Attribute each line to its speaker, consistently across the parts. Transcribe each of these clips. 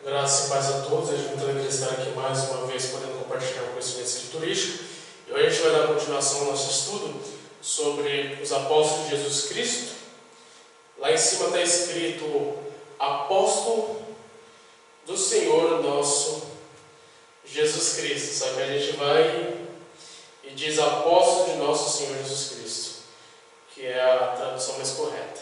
Speaker 1: Graças e paz a todos. É muito alegre estar aqui mais uma vez podendo compartilhar o conhecimento escriturístico. E hoje a gente vai dar continuação ao nosso estudo sobre os apóstolos de Jesus Cristo. Lá em cima está escrito apóstolo do Senhor nosso Jesus Cristo. Só que a gente vai e diz apóstolo de nosso Senhor Jesus Cristo, que é a tradução mais correta.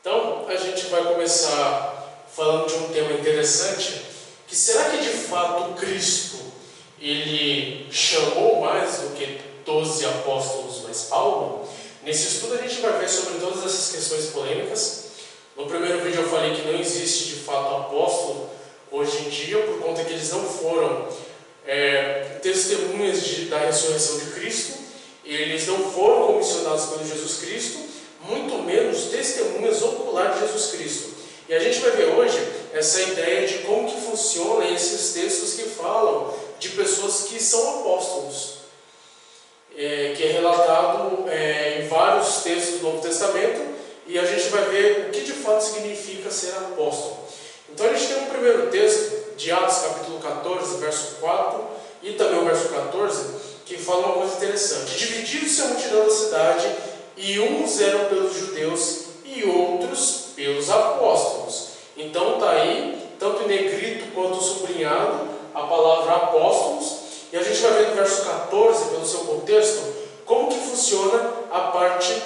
Speaker 1: Então a gente vai começar falando de um tema interessante, que será que de fato Cristo ele chamou mais do que 12 apóstolos mais Paulo? Nesse estudo a gente vai ver sobre todas essas questões polêmicas. No primeiro vídeo eu falei que não existe de fato apóstolo hoje em dia, por conta que eles não foram testemunhas da ressurreição de Cristo, eles não foram comissionados pelo Jesus Cristo, muito menos testemunhas oculares de Jesus Cristo. E a gente vai ver hoje essa ideia de como que funcionam esses textos que falam de pessoas que são apóstolos, que é relatado em vários textos do Novo Testamento, e a gente vai ver o que de fato significa ser apóstolo. Então a gente tem um primeiro texto de Atos capítulo 14, verso 4 e também o verso 14, que fala uma coisa interessante. Divididos-se a multidão da cidade, e uns eram pelos judeus e outros pelos apóstolos. Então está aí, tanto em negrito quanto sublinhado, a palavra apóstolos. E a gente vai ver no verso 14, pelo seu contexto, como que funciona a parte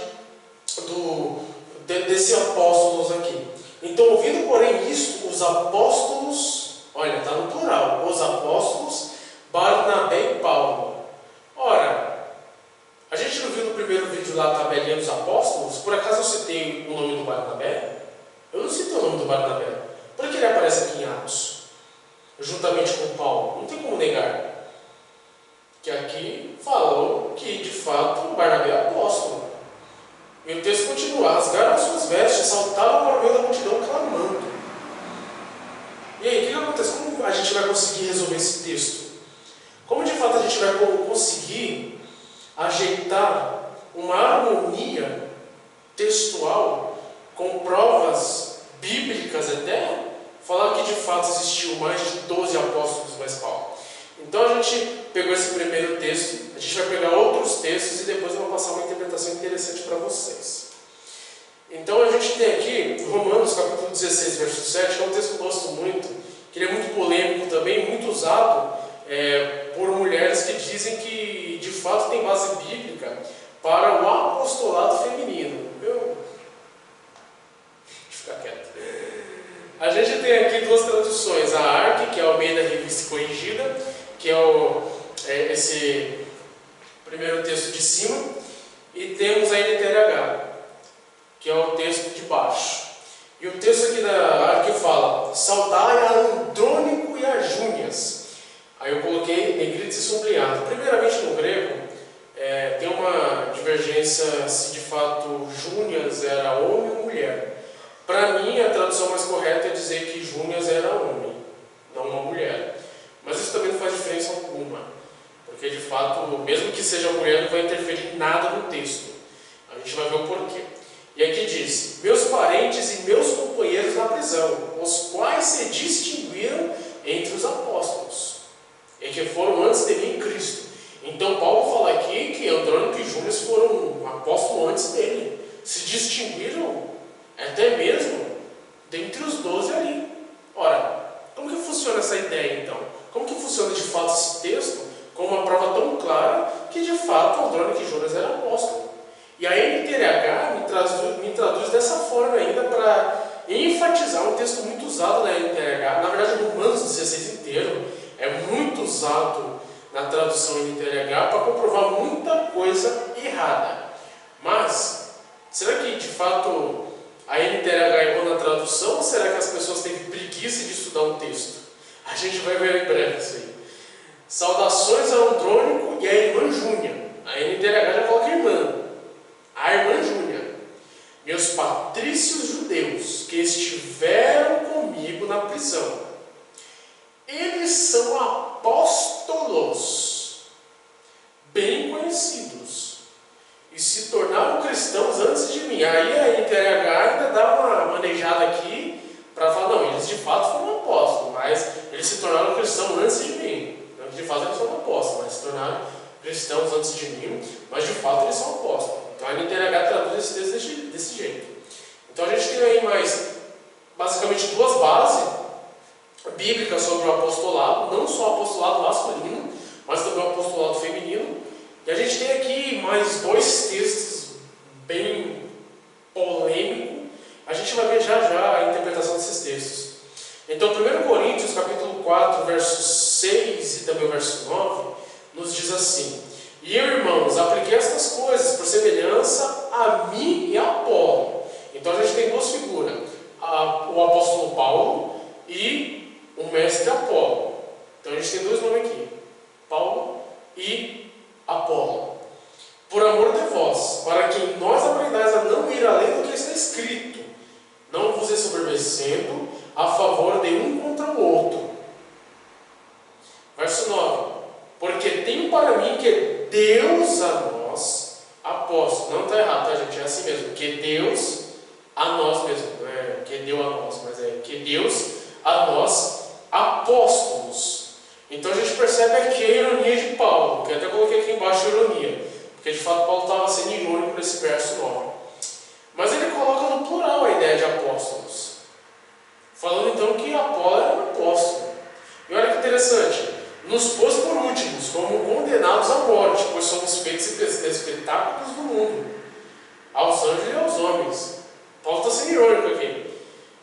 Speaker 1: desse apóstolos aqui. Então, ouvindo porém isto, os apóstolos, olha, está no plural, os apóstolos, Barnabé e Paulo. Ora, a gente não viu no primeiro vídeo lá a tabelinha dos apóstolos? Por acaso eu citei o nome do Barnabé? Eu não citei o nome do Barnabé. Por que ele aparece aqui em Atos? Juntamente com Paulo. Não tem como negar. Que aqui falou que de fato o Barnabé é apóstolo. E o texto continua: rasgaram as suas vestes, saltaram para o meio da multidão clamando. E aí, o que acontece? Como a gente vai conseguir resolver esse texto? Como de fato a gente vai conseguir ajeitar uma harmonia textual com provas bíblicas até falar que de fato existiu mais de 12 apóstolos mais Paulo? Então a gente pegou esse primeiro texto, a gente vai pegar outros textos e depois eu vou passar uma interpretação interessante para vocês. Então a gente tem aqui Romanos capítulo 16, verso 7, que é um texto que eu gosto muito, que ele é muito polêmico também, muito usado por mulheres que dizem que de fato tem base bíblica para o apostolado feminino. Deixa eu ficar quieto. A gente tem aqui duas traduções, a ARC, que é a Almeida Revista Corrigida, que é esse primeiro texto de cima, e temos a NTLH, que é o texto de baixo. E o texto aqui da ARC fala: saudai a Andrônico e a Júnias. Aí eu coloquei negrito e sublinhado. Primeiramente no grego, tem uma divergência se de fato Júnias era homem ou mulher. Para mim, a tradução mais correta é dizer que Júnias era homem, não uma mulher. Mas isso também não faz diferença alguma, porque de fato, mesmo que seja mulher, não vai interferir em nada no texto. A gente vai ver o porquê. E aqui diz: meus parentes e meus companheiros na prisão, os quais se distinguiram entre os apóstolos, e que foram antes de mim em Cristo. Então Paulo fala aqui que Andrônico e Júnias foram apóstolos antes dele, se distinguiram até mesmo dentre os 12 ali. Ora, como que funciona essa ideia então? Como que funciona de fato esse texto com uma prova tão clara que de fato Andrônico e Júnias eram apóstolos? E a NTLH me traduz dessa forma ainda para enfatizar um texto muito usado na NTLH. Na verdade, o Romanos 16 inteiro é muito usado na tradução NTLH para comprovar muita coisa errada. Mas, será que de fato a NTLH errou na tradução, ou será que as pessoas têm preguiça de estudar um texto? A gente vai ver em breve isso aí. Saudações a Andrônico e a irmã Júnia. A NTLH já coloca irmã. A irmã Júnia. Meus patrícios judeus que estiveram comigo na prisão. Eles são apóstolos, bem conhecidos, e se tornaram cristãos antes de mim. Aí a NTLH ainda dá uma manejada aqui para falar, não, eles de fato foram apóstolos, mas eles se tornaram cristãos antes de mim. Não, de fato eles foram apóstolos, mas se tornaram cristãos antes de mim, mas de fato eles são apóstolos. Então a NTLH traduz esse texto desse jeito. Então a gente tem aí mais, basicamente, duas bases bíblicas sobre o apostolado, não só o apostolado masculino, mas também o apostolado feminino. E a gente tem aqui mais dois textos bem polêmicos. A gente vai ver já a interpretação desses textos. Então, 1 Coríntios, capítulo 4, verso 6 e também o verso 9, nos diz assim: E eu, irmãos, apliquei estas coisas por semelhança a mim e a Apolo. Então a gente tem duas figuras, o apóstolo Paulo e o mestre Apolo. Então a gente tem dois nomes aqui, Paulo e Apolo. Por amor de vós, para que nós aprendais a não ir além do que está escrito, não vos ensoberbecendo a favor de um contra o outro. Verso 9: Porque tenho para mim que Deus a nós, apóstolos, não está errado, tá, gente? É assim mesmo, que Deus a nós mesmo, não é que deu a nós, mas é que Deus a nós, apóstolos. Então a gente percebe aqui a ironia de Paulo, que eu até coloquei aqui embaixo a ironia, porque de fato Paulo estava sendo irônico nesse verso 9. Mas ele coloca no plural a ideia de apóstolos, falando então que Apolo era um apóstolo. E olha que interessante, nos pôs por últimos, como condenados à morte, pois somos feitos espetáculos do mundo, aos anjos e aos homens. Paulo está sendo irônico aqui.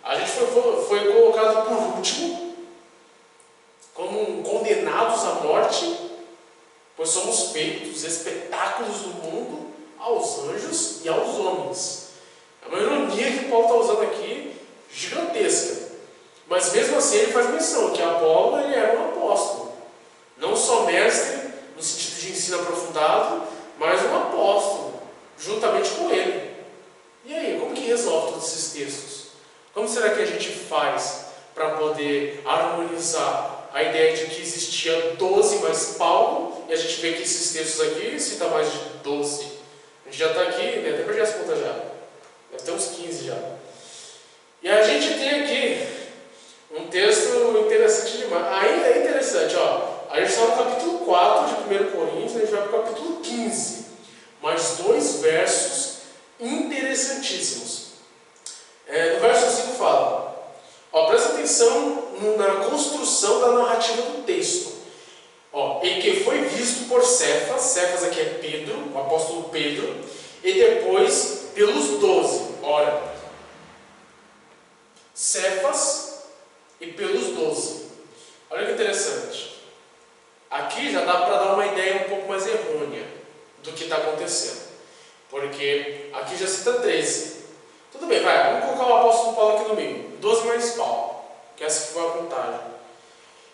Speaker 1: A gente foi colocado por último, como condenados à morte, pois somos feitos espetáculos do mundo aos anjos e aos homens. É uma ironia que Paulo está usando aqui, gigantesca. Mas mesmo assim ele faz menção que Apolo ele era um apóstolo. Não só mestre, no sentido de ensino aprofundado, mas um apóstolo, juntamente com ele. E aí, como que resolve todos esses textos? Como será que a gente faz para poder harmonizar a ideia de que existia 12 mais Paulo, e a gente vê que esses textos aqui citam mais de 12. A gente já está aqui, né? Até perdi as contas já. Deve ter uns 15 já. E a gente tem aqui um texto interessante demais. Ainda é interessante, ó. A gente está no capítulo 4 de 1 Coríntios, a gente vai para o capítulo 15. Mais dois versos interessantíssimos. No verso 5 fala, ó, presta atenção na construção da narrativa do texto. Ó, e que foi visto por Cefas, Cefas aqui é Pedro, o apóstolo Pedro, e depois pelos 12. Ora, Cefas e pelos 12. Olha que interessante. Aqui já dá para dar uma ideia um pouco mais errônea do que está acontecendo. Porque aqui já cita 13. Tudo bem, vai, vamos colocar o apóstolo Paulo aqui no meio. 12 mais Paulo, que essa foi a contagem.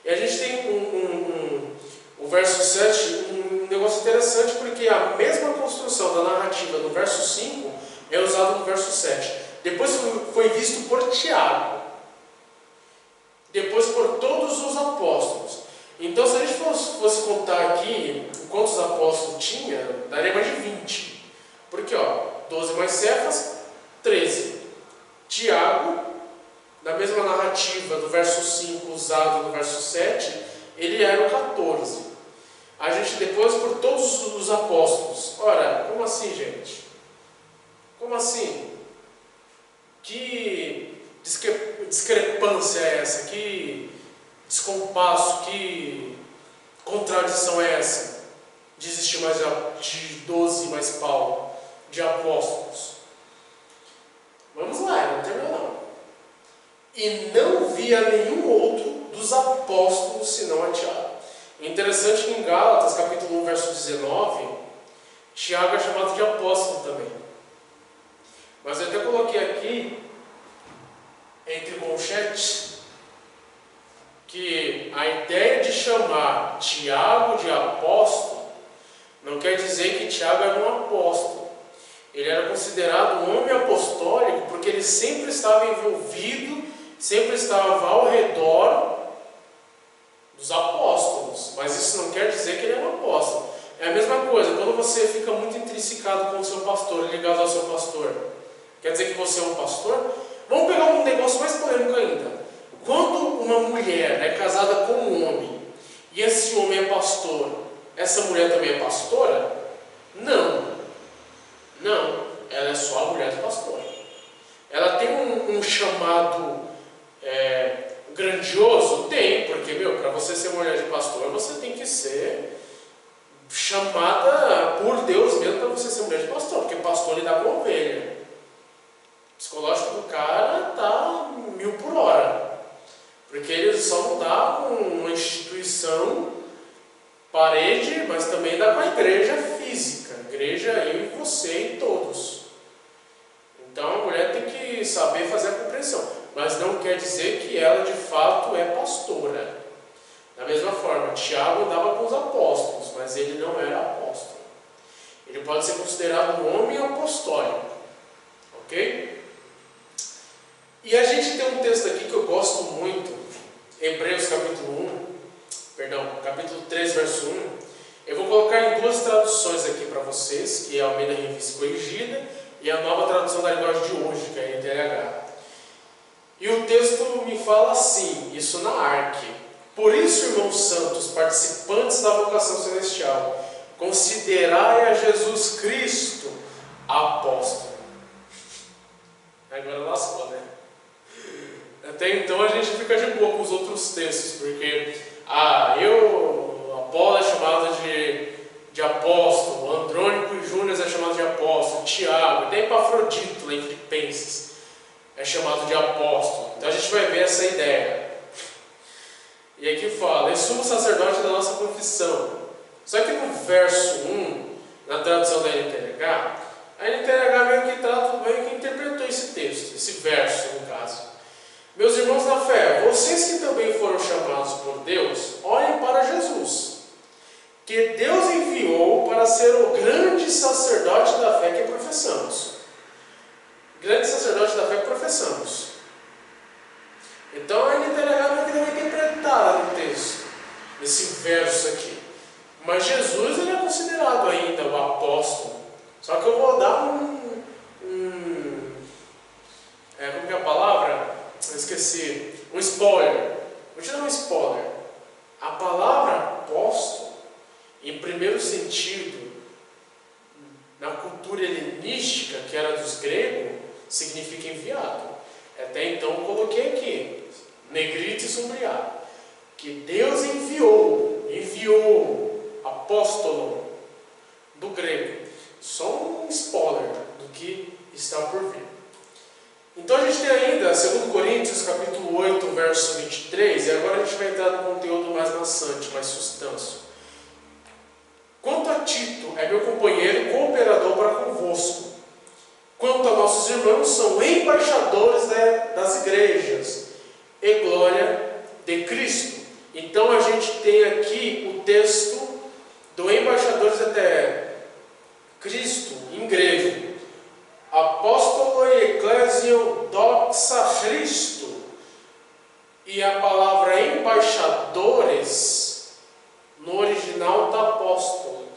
Speaker 1: E a gente tem o verso 7, um negócio interessante, porque a mesma construção da narrativa no verso 5 é usada no verso 7. Depois foi visto por Tiago. Depois por todos os apóstolos. Então, se a gente fosse contar aqui quantos apóstolos tinha, daria mais de 20. Porque, ó, 12 mais Cefas, 13. Tiago, na mesma narrativa do verso 5 usado no verso 7, ele era o 14. A gente depois por todos os apóstolos. Ora, como assim, gente? Como assim? Que discrepância é essa? Que descompasso, que contradição é essa? De existir mais de 12 mais Paulo, de apóstolos. Vamos lá, não termina não. E não via nenhum outro dos apóstolos senão a Tiago. É interessante que em Gálatas, capítulo 1, verso 19, Tiago é chamado de apóstolo também. Mas eu até coloquei aqui, entre manchetes, que a ideia de chamar Tiago de apóstolo não quer dizer que Tiago era um apóstolo. Ele era considerado um homem apostólico porque ele sempre estava envolvido, sempre estava ao redor dos apóstolos. Mas isso não quer dizer que ele é um apóstolo. É a mesma coisa, quando você fica muito intrinsecado com o seu pastor, ligado ao seu pastor, quer dizer que você é um pastor? Vamos pegar um negócio mais polêmico ainda. Quando uma mulher é casada com um homem e esse homem é pastor, essa mulher também é pastora? Não. Não. Ela é só a mulher do pastor. Ela tem um chamado grandioso? Tem, porque, para você ser mulher de pastor, você tem que ser chamada por Deus mesmo para você ser mulher de pastor, porque pastor lida com ovelha. O psicológico do cara está 1000 por hora, porque ele só não dá com uma instituição, parede, mas também dá com a igreja física, igreja eu e você e todos. Então a mulher tem que saber fazer a compreensão, mas não quer dizer que ela de fato é pastora. Da mesma forma, Tiago andava com os apóstolos, mas ele não era apóstolo. Ele pode ser considerado um homem apostólico. Ok? E a gente tem um texto aqui que eu gosto muito, Hebreus capítulo 3, verso 1. Eu vou colocar em duas traduções aqui para vocês, que é a Almeida Revista Corrigida e a nova tradução da linguagem de hoje, que é a NTLH. E o texto me fala assim, isso na Arque. Por isso, irmãos santos, participantes da vocação celestial, considerai a Jesus Cristo apóstolo. Agora lascou, né? Até então a gente fica de boa com os outros textos, porque Apolo é chamado de apóstolo, Andrônico e Júnior é chamado de apóstolo, Tiago, até Epafrodito, lá em Filipenses, é chamado de apóstolo. Então a gente vai ver essa ideia. E aqui fala, é sumo sacerdote da nossa confissão. Só que no verso 1, na tradução da NTLH, a NTLH meio que interpretou esse texto, esse verso no caso. Meus irmãos na fé, vocês que também foram chamados por Deus, olhem para Jesus, que Deus enviou para ser o grande sacerdote da fé que professamos. Grande sacerdote da fé que professamos. Então a NTLH deu uma interpretada no texto, nesse verso aqui. Mas Jesus ele é considerado ainda o apóstolo. Só que eu vou dar como que é a palavra? Eu esqueci. Um spoiler. Vou te dar um spoiler. A palavra apóstolo, em primeiro sentido, na cultura helenística, que era dos gregos, significa enviado. Até então eu coloquei aqui, negrito e sombreado, que Deus enviou, apóstolo, do grego. Só um spoiler do que está por vir. Então a gente tem ainda 2 Coríntios capítulo 8, verso 23, e agora a gente vai entrar no conteúdo mais maçante, mais substância. Quanto a Tito, é meu companheiro e cooperador para convosco. Quanto a nossos irmãos, são embaixadores das igrejas e glória de Cristo. Então a gente tem aqui o texto do embaixadores até Cristo, em grego. Apóstolo e Ecclesiam doxa Christo. E a palavra embaixadores, no original está apóstolo.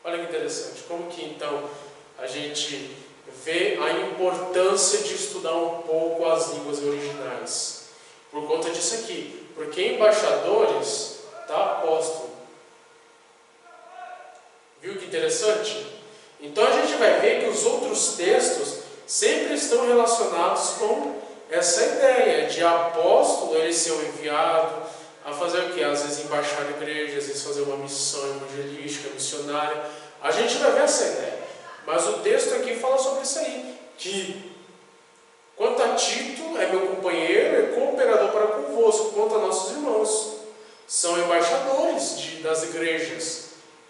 Speaker 1: Olha que interessante. Como que então a gente vê a importância de estudar um pouco as línguas originais? Por conta disso aqui. Porque embaixadores está apóstolo. Viu que interessante? Então a gente vai ver que os outros textos sempre estão relacionados com essa ideia de apóstolo, ele ser um enviado a fazer o quê? Às vezes embaixar a igreja, às vezes fazer uma missão evangelística, missionária. A gente vai ver essa ideia. Mas o texto aqui fala sobre isso aí, que quanto a Tito, é meu companheiro e cooperador para convosco, quanto a nossos irmãos, são embaixadores das igrejas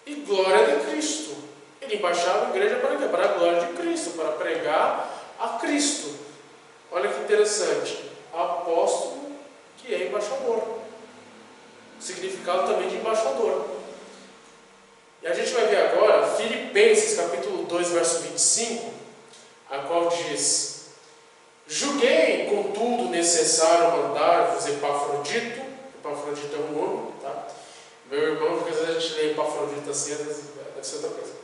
Speaker 1: e glória de Cristo. Ele embaixava a igreja para quê? Para a glória de Cristo, para pregar a Cristo. Olha que interessante. Apóstolo que é embaixador. Significado também de embaixador. E a gente vai ver agora Filipenses capítulo 2, verso 25, a qual diz: julguei, contudo, necessário mandar-vos Epafrodito. Epafrodito é um nome, tá? Meu irmão, porque às vezes a gente lê Epafrodito assim, deve ser outra coisa.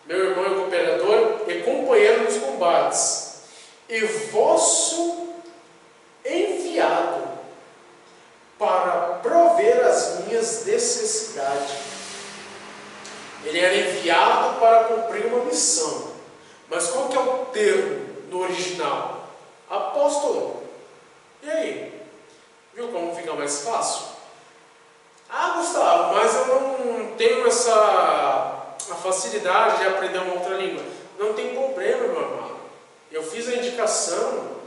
Speaker 1: Meu irmão é cooperador e companheiro nos combates, e vosso enviado para prover as minhas necessidades. Ele era enviado para cumprir uma missão. Mas qual que é o termo no original? Apóstolo. E aí? Viu como fica mais fácil? Ah, Gustavo, mas eu não tenho a facilidade de aprender uma outra língua. Não tem problema, meu amado. Eu fiz a indicação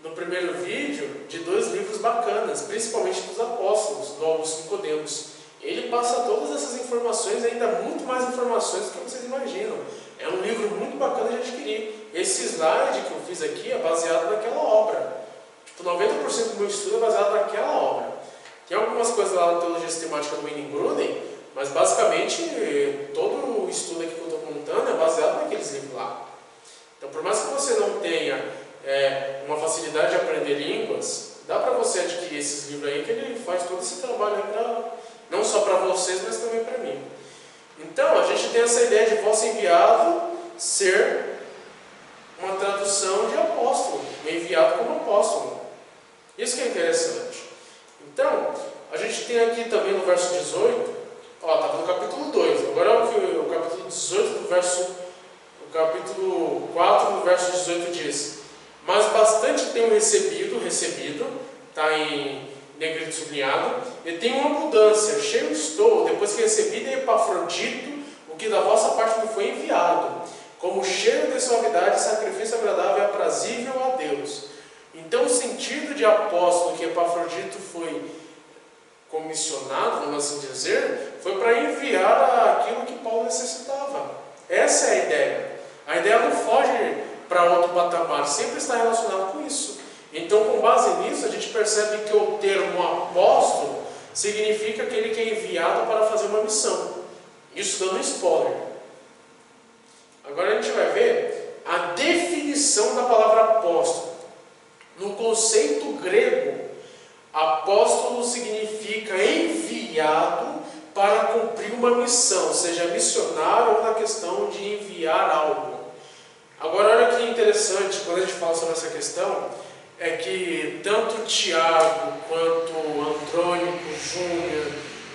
Speaker 1: no primeiro vídeo de 2 livros bacanas, principalmente dos apóstolos, do Augusto Nicodemos. Ele passa todas essas informações, ainda muito mais informações do que vocês imaginam. É um livro muito bacana de adquirir. Esse slide que eu fiz aqui é baseado naquela obra. Tipo, 90% do meu estudo é baseado naquela obra. Tem algumas coisas lá na teologia sistemática do Wayne Grudem, mas basicamente todo o estudo aqui que eu estou contando é baseado naqueles livros lá. Então, por mais que você não tenha uma facilidade de aprender línguas, dá para você adquirir esses livros aí, que ele faz todo esse trabalho aí não só para vocês, mas também para mim. Então, a gente tem essa ideia de vosso enviado ser uma tradução de apóstolo, enviado como apóstolo. Isso que é interessante. Então, a gente tem aqui também no verso 18, estava no capítulo 2, agora é o capítulo 18 do verso, o capítulo 4 do verso 18 diz: mas bastante tenho recebido, está em negrito sublinhado, e tenho uma abundância, cheio estou, depois que recebi de Epafrodito, o que da vossa parte me foi enviado, como cheiro de suavidade, sacrifício agradável e aprazível a Deus. Então, o sentido de apóstolo que Epafrodito foi comissionado, vamos assim dizer, foi para enviar aquilo que Paulo necessitava. Essa é a ideia. A ideia não foge para outro patamar, sempre está relacionado com isso. Então, com base nisso, a gente percebe que o termo apóstolo significa aquele que é enviado para fazer uma missão. Isso dando spoiler. Agora a gente vai ver a definição da palavra apóstolo. No conceito grego, apóstolo significa enviado para cumprir uma missão, seja missionário ou na questão de enviar algo. Agora, olha que interessante, quando a gente fala sobre essa questão, é que tanto Tiago, quanto Andrônico Júnior,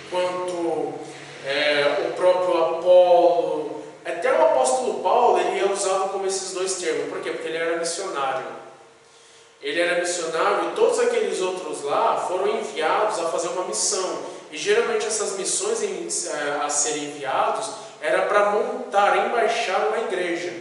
Speaker 1: quanto o próprio Apolo, até o apóstolo Paulo, ele é usado como esses 2 termos. Por quê? Porque ele era missionário. Ele era missionário e todos aqueles outros lá foram enviados a fazer uma missão. E geralmente essas missões a serem enviados era para montar, embaixar uma igreja.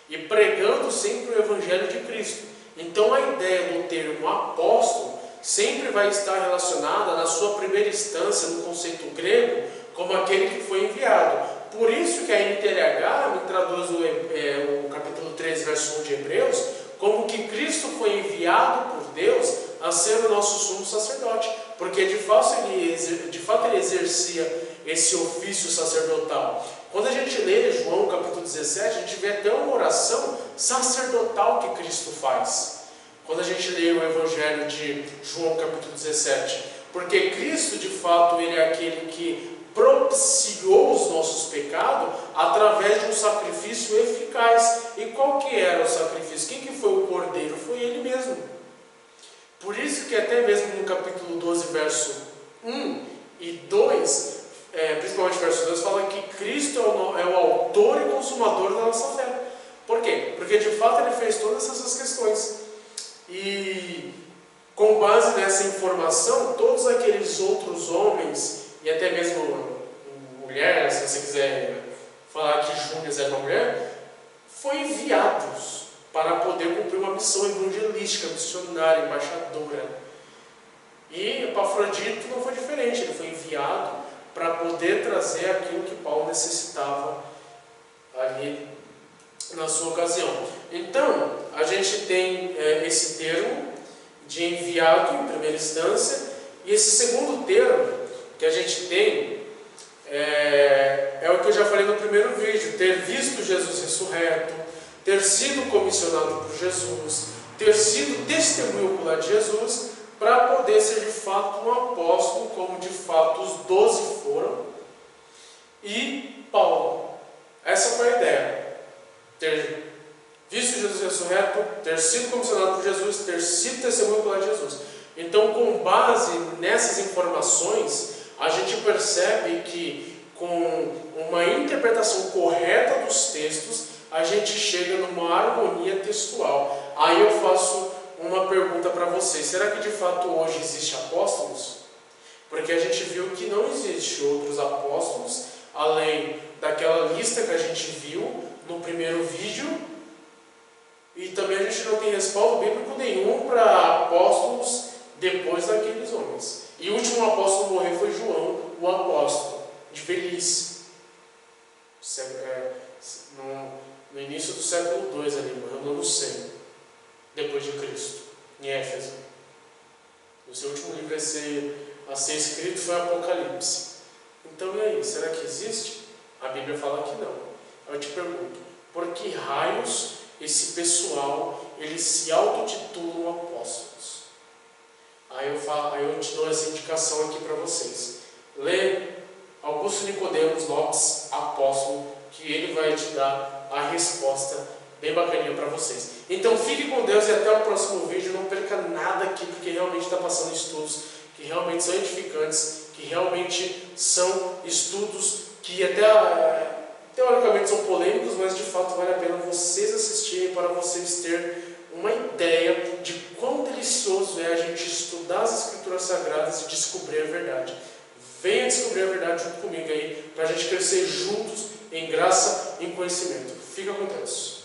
Speaker 1: E pregando sempre o Evangelho de Cristo. Então a ideia do termo apóstolo sempre vai estar relacionada na sua primeira instância, no conceito grego, como aquele que foi enviado. Por isso que a NTLH me traduz o capítulo 13, verso 1 de Hebreus, como que Cristo foi enviado por Deus a ser o nosso sumo sacerdote, porque de fato ele exercia esse ofício sacerdotal. Quando a gente lê João capítulo 17, a gente vê até uma oração sacerdotal que Cristo faz. Quando a gente lê o Evangelho de João capítulo 17, porque Cristo de fato ele é aquele que propiciou os nossos pecados através de um sacrifício eficaz. E qual que era o sacrifício? Quem que foi o cordeiro? Foi ele mesmo. Por isso que até mesmo no capítulo 12, verso 1 e 2, principalmente verso 2, fala que Cristo é o autor e consumador da nossa fé. Por quê? Porque de fato ele fez todas essas questões. E com base nessa informação, todos aqueles outros homens, e até mesmo mulher, se você quiser falar que Júnior era uma mulher, foram enviados para poder cumprir uma missão evangelística, missionária, embaixadora. E Epafrodito não foi diferente, ele foi enviado para poder trazer aquilo que Paulo necessitava ali na sua ocasião. Então, a gente tem esse termo de enviado em primeira instância, e esse segundo termo que a gente tem é o que eu já falei no primeiro vídeo: ter visto Jesus ressurreto, ter sido comissionado por Jesus, ter sido testemunho ocular de Jesus, para poder ser de fato um apóstolo, como de fato os 12 foram, e Paulo. Essa foi a ideia. Ter visto Jesus ressurreto, ter sido comissionado por Jesus, ter sido testemunho ocular de Jesus. Então, com base nessas informações, a gente percebe que com uma interpretação correta dos textos, a gente chega numa harmonia textual. Aí eu faço uma pergunta para vocês: será que de fato hoje existe apóstolos? Porque a gente viu que não existe outros apóstolos, além daquela lista que a gente viu no primeiro vídeo, e também a gente não tem respaldo bíblico nenhum para apóstolos depois daqueles homens. E o último apóstolo a morrer foi João, o apóstolo, de velhice. No início do século II, ali, morreu no ano 100, depois de Cristo, em Éfeso. O seu último livro a ser escrito foi Apocalipse. Então, e aí, será que existe? A Bíblia fala que não. Eu te pergunto, por que raios esse pessoal, eles se autotitulam apóstolos? Aí eu te dou essa indicação aqui para vocês. Lê Augusto Nicodemos Lopes, apóstolo, que ele vai te dar a resposta bem bacaninha para vocês. Então fique com Deus e até o próximo vídeo. Não perca nada aqui, porque realmente está passando estudos que realmente são edificantes, que realmente são estudos que até teoricamente são polêmicos, mas de fato vale a pena vocês assistirem para vocês terem uma ideia de quão delicioso é a gente estudar as Escrituras Sagradas e descobrir a verdade. Venha descobrir a verdade junto comigo aí, para a gente crescer juntos em graça e em conhecimento. Fica com Deus.